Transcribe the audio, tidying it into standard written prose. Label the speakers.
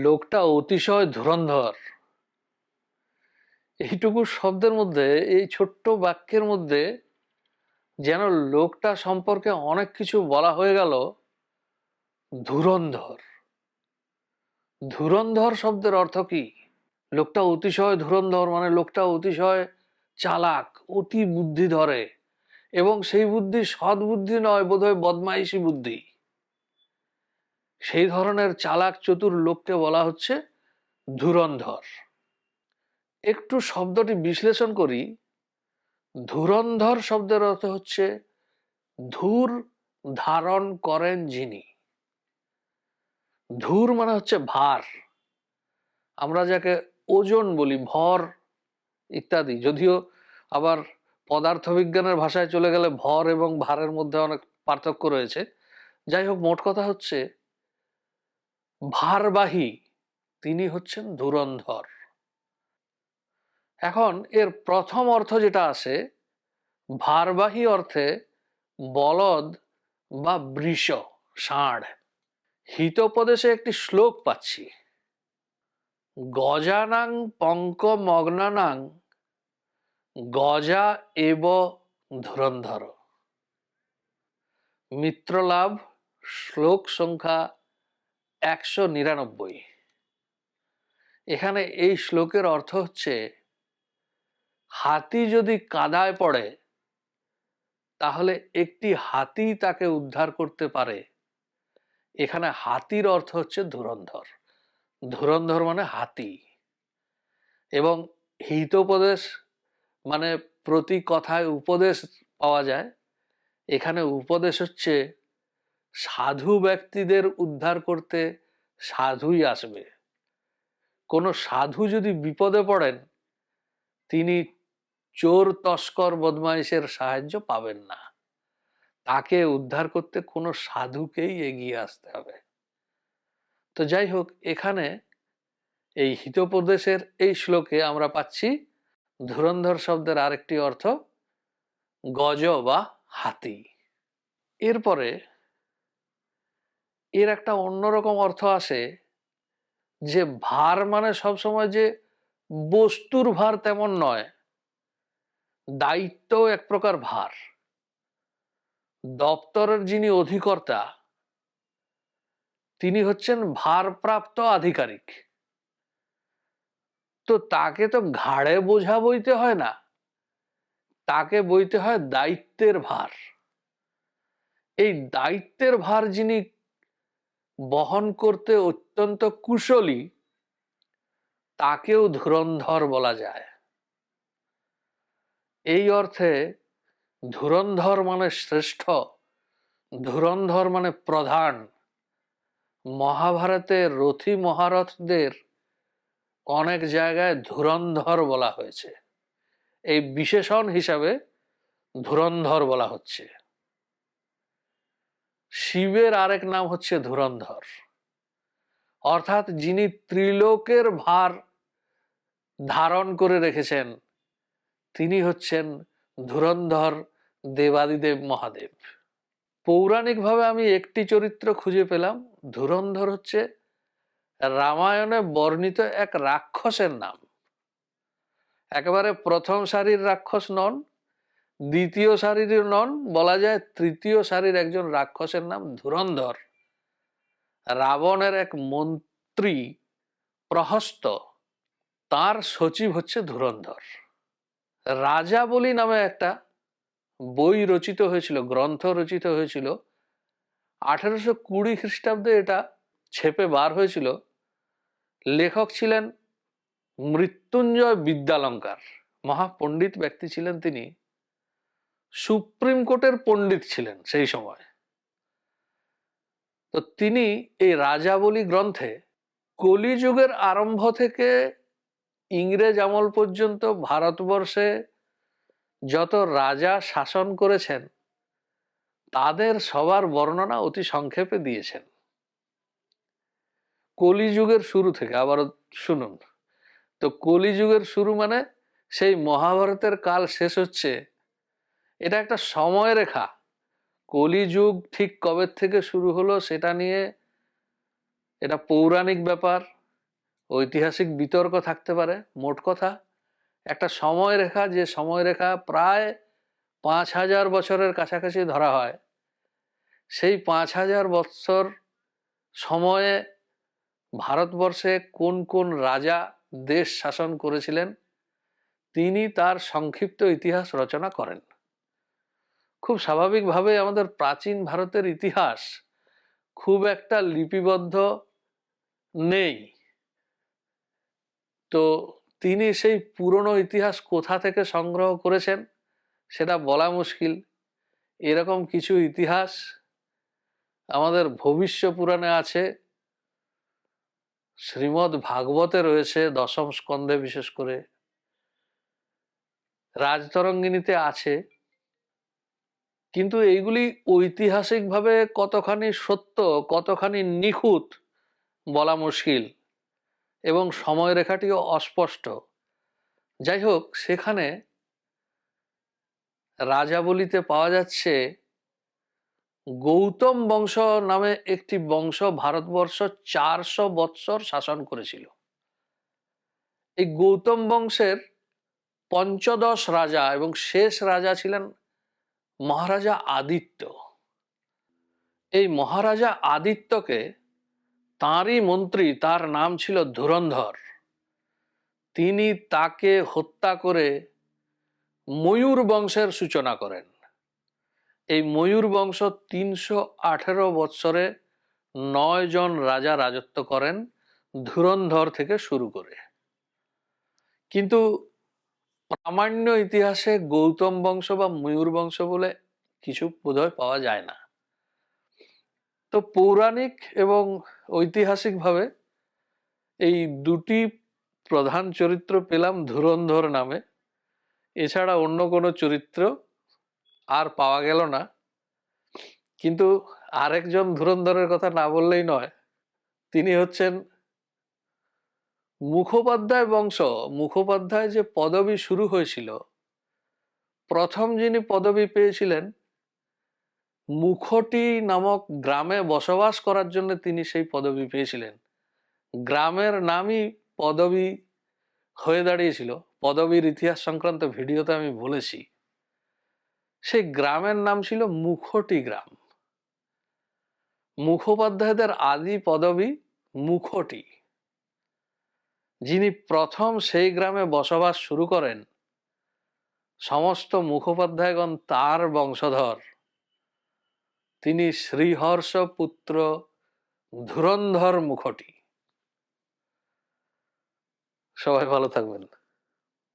Speaker 1: লোকটা অতিশয় ধুরন্ধর। এইটুকু শব্দের মধ্যে, এই ছোট্ট বাক্যের মধ্যে যেন লোকটা সম্পর্কে অনেক কিছু বলা হয়ে গেল। ধুরন্ধর, ধুরন্ধর শব্দের অর্থ কি? লোকটা অতিশয় ধুরন্ধর মানে লোকটা অতিশয় চালাক, অতি বুদ্ধি ধরে, এবং সেই বুদ্ধি সৎ বুদ্ধি নয়, বোধহয় বদমাইশি বুদ্ধি। সেই ধরনের চালাক চতুর লোককে বলা হচ্ছে ধুরন্ধর। একটু শব্দটি বিশ্লেষণ করি। ধুরন্ধর শব্দের অর্থ হচ্ছে ধূর ধারণ করেন যিনি। ধূর মানে হচ্ছে ভার, আমরা যাকে ওজন বলি, ভর ইত্যাদি। যদিও আবার পদার্থবিজ্ঞানের ভাষায় চলে গেলে ভর এবং ভারের মধ্যে অনেক পার্থক্য রয়েছে। যাই হোক, মোট কথা হচ্ছে ভারবাহী তিনি হচ্ছেন ধুরন্ধর। এখন এর প্রথম অর্থ যেটা আসে, ভারবাহী অর্থে বলদ বা বৃষ, ষাঁড়। হিতোপদেশে একটি শ্লোক পাচ্ছি, গজানাং পঙ্ক মগ্নানাং গজা এব ধুরন্ধর। মিত্রলাভ, শ্লোক সংখ্যা 199। এখানে এই শ্লোকের অর্থ হচ্ছে, হাতি যদি কাদায় পড়ে তাহলে একটি হাতি তাকে উদ্ধার করতে পারে। এখানে হাতির অর্থ হচ্ছে ধুরন্ধর। ধুরন্ধর মানে হাতি। এবং হিতোপদেশ মানে প্রতি কথায় উপদেশ পাওয়া যায়। এখানে উপদেশ হচ্ছে সাধু ব্যক্তিদের উদ্ধার করতে সাধুই আসবে। কোনো সাধু যদি বিপদে পড়েন, তিনি চোর তস্কর বদমাইশের সাহায্য পাবেন না। তাকে উদ্ধার করতে কোনো সাধুকেই এগিয়ে আসতে হবে। তো যাই হোক, এখানে এই হিতোপদেশের এই শ্লোকে আমরা পাচ্ছি ধুরন্ধর শব্দের আরেকটি অর্থ গজ বা হাতি। এরপরে এর একটা অন্যরকম অর্থ আসে, যে ভার মানে সবসময় যে বস্তুর ভার তেমন নয়, দায়িত্ব এক প্রকার ভার। দপ্তরের যিনি অধিকর্তা তিনি হচ্ছেন ভারপ্রাপ্ত আধিকারিক। তো তাকে তো ঘাড়ে বোঝা বইতে হয় না, তাকে বইতে হয় দায়িত্বের ভার। এই দায়িত্বের ভার যিনি বহন করতে অত্যন্ত কুশলী, তাকেও ধুরন্ধর বলা যায়। এই অর্থে ধুরন্ধর মানে শ্রেষ্ঠ, ধুরন্ধর মানে প্রধান। মহাভারতে রথী মহারথদের অনেক জায়গায় ধুরন্ধর বলা হয়েছে। এই বিশেষণ হিসাবে ধুরন্ধর বলা হচ্ছে। শিবের আরেক নাম হচ্ছে ধুরন্ধর, অর্থাৎ যিনি ত্রিলোকের ভার ধারণ করে রেখেছেন তিনি হচ্ছেন ধুরন্ধর দেবাদিদেব মহাদেব। পৌরাণিকভাবে আমি একটি চরিত্র খুঁজে পেলাম। ধুরন্ধর হচ্ছে রামায়ণে বর্ণিত এক রাক্ষসের নাম। একেবারে প্রথম সারির রাক্ষস নন, দ্বিতীয় সারির নন, বলা যায় তৃতীয় সারির একজন রাক্ষসের নাম ধুরন্ধর। রাবণের এক মন্ত্রী প্রহস্ত, তার সচিব হচ্ছে ধুরন্ধর। রাজাবলী নামে একটা বই রচিত হয়েছিল, গ্রন্থ রচিত হয়েছিল 1820 খ্রিস্টাব্দে। এটা ছেপে বার হয়েছিল। লেখক ছিলেন মৃত্যুঞ্জয় বিদ্যালঙ্কার, মহাপণ্ডিত ব্যক্তি ছিলেন তিনি। সুপ্রিম কোর্টের পণ্ডিত ছিলেন সেই সময়। তো তিনি এই রাজাবলী গ্রন্থে কলিযুগের আরম্ভ থেকে ইংরেজ আমল পর্যন্ত ভারতবর্ষে যত রাজা শাসন করেছেন তাদের সবার বর্ণনা অতি সংক্ষেপে দিয়েছেন। কলিযুগের শুরু থেকে, আবার শুনুন তো, কলিযুগের শুরু মানে সেই মহাভারতের কাল শেষ হচ্ছে, এটা একটা সময়রেখা। কলিযুগ ঠিক কবে থেকে শুরু হলো সেটা নিয়ে এটা পৌরাণিক ব্যাপার, ঐতিহাসিক বিতর্ক থাকতে পারে। মোট কথা একটা সময়রেখা, যে সময়রেখা প্রায় 5000 বছরের কাছাকাছি ধরা হয়, সেই 5000 বছর সময়ে ভারতবর্ষে কোন কোন রাজা দেশ শাসন করেছিলেন তিনি তার সংক্ষিপ্ত ইতিহাস রচনা করেন। খুব স্বাভাবিকভাবে আমাদের প্রাচীন ভারতের ইতিহাস খুব একটা লিপিবদ্ধ নেই, তো তিনি সেই পুরনো ইতিহাস কোথা থেকে সংগ্রহ করেছেন সেটা বলা মুশকিল। এরকম কিছু ইতিহাস আমাদের ভবিষ্য পুরাণে আছে, শ্রীমদ্ ভাগবতে রয়েছে, দশম স্কন্ধে বিশেষ করে, রাজতরঙ্গিনীতে আছে, কিন্তু এইগুলি ঐতিহাসিকভাবে কতখানি সত্য কতখানি নিখুঁত বলা মুশকিল, এবং সময়রেখাটিও অস্পষ্ট। যাই হোক, সেখানে রাজাবলিতে পাওয়া যাচ্ছে গৌতম বংশ নামে একটি বংশ ভারতবর্ষ 400 বৎসর শাসন করেছিল। এই গৌতম বংশের পঞ্চদশ রাজা এবং শেষ রাজা ছিলেন মহারাজা আদিত্য। এই মহারাজা আদিত্যকে তাঁরই মন্ত্রী, তার নাম ছিল ধুরন্ধর, তিনি তাকে হত্যা করে ময়ূর বংশের সূচনা করেন। এই ময়ূর বংশ 318 বৎসরে 9 জন রাজা রাজত্ব করেন, ধুরন্ধর থেকে শুরু করে। কিন্তু প্রামাণ্য ইতিহাসে গৌতম বংশ বা ময়ূর বংশ বলে কিছু বোধহয় পাওয়া যায় না। তো পৌরাণিক এবং ঐতিহাসিকভাবে এই দুটি প্রধান চরিত্র পেলাম ধুরন্ধর নামে, এছাড়া অন্য কোনো চরিত্র আর পাওয়া গেল না। কিন্তু আরেকজন ধুরন্ধরের কথা না বললেই নয়, তিনি হচ্ছেন মুখোপাধ্যায় বংশ। মুখোপাধ্যায় যে পদবি শুরু হয়েছিল, প্রথম যিনি পদবি পেয়েছিলেন মুখটি নামক গ্রামে বসবাস করার জন্য তিনি সেই পদবি পেয়েছিলেন। গ্রামের নামই পদবি হয়ে দাঁড়িয়েছিল, পদবীর ইতিহাস সংক্রান্ত ভিডিওতে আমি বলেছি। সেই গ্রামের নাম ছিল মুখটি গ্রাম। মুখোপাধ্যায়দের আদি পদবি মুখটি। যিনি প্রথম সেই গ্রামে বসবাস শুরু করেন, সমস্ত মুখোপাধ্যায়গণ তার বংশধর। তিনি শ্রীহর্ষ পুত্র ধুরন্ধর মুখটি। সবাই ভালো থাকবেন।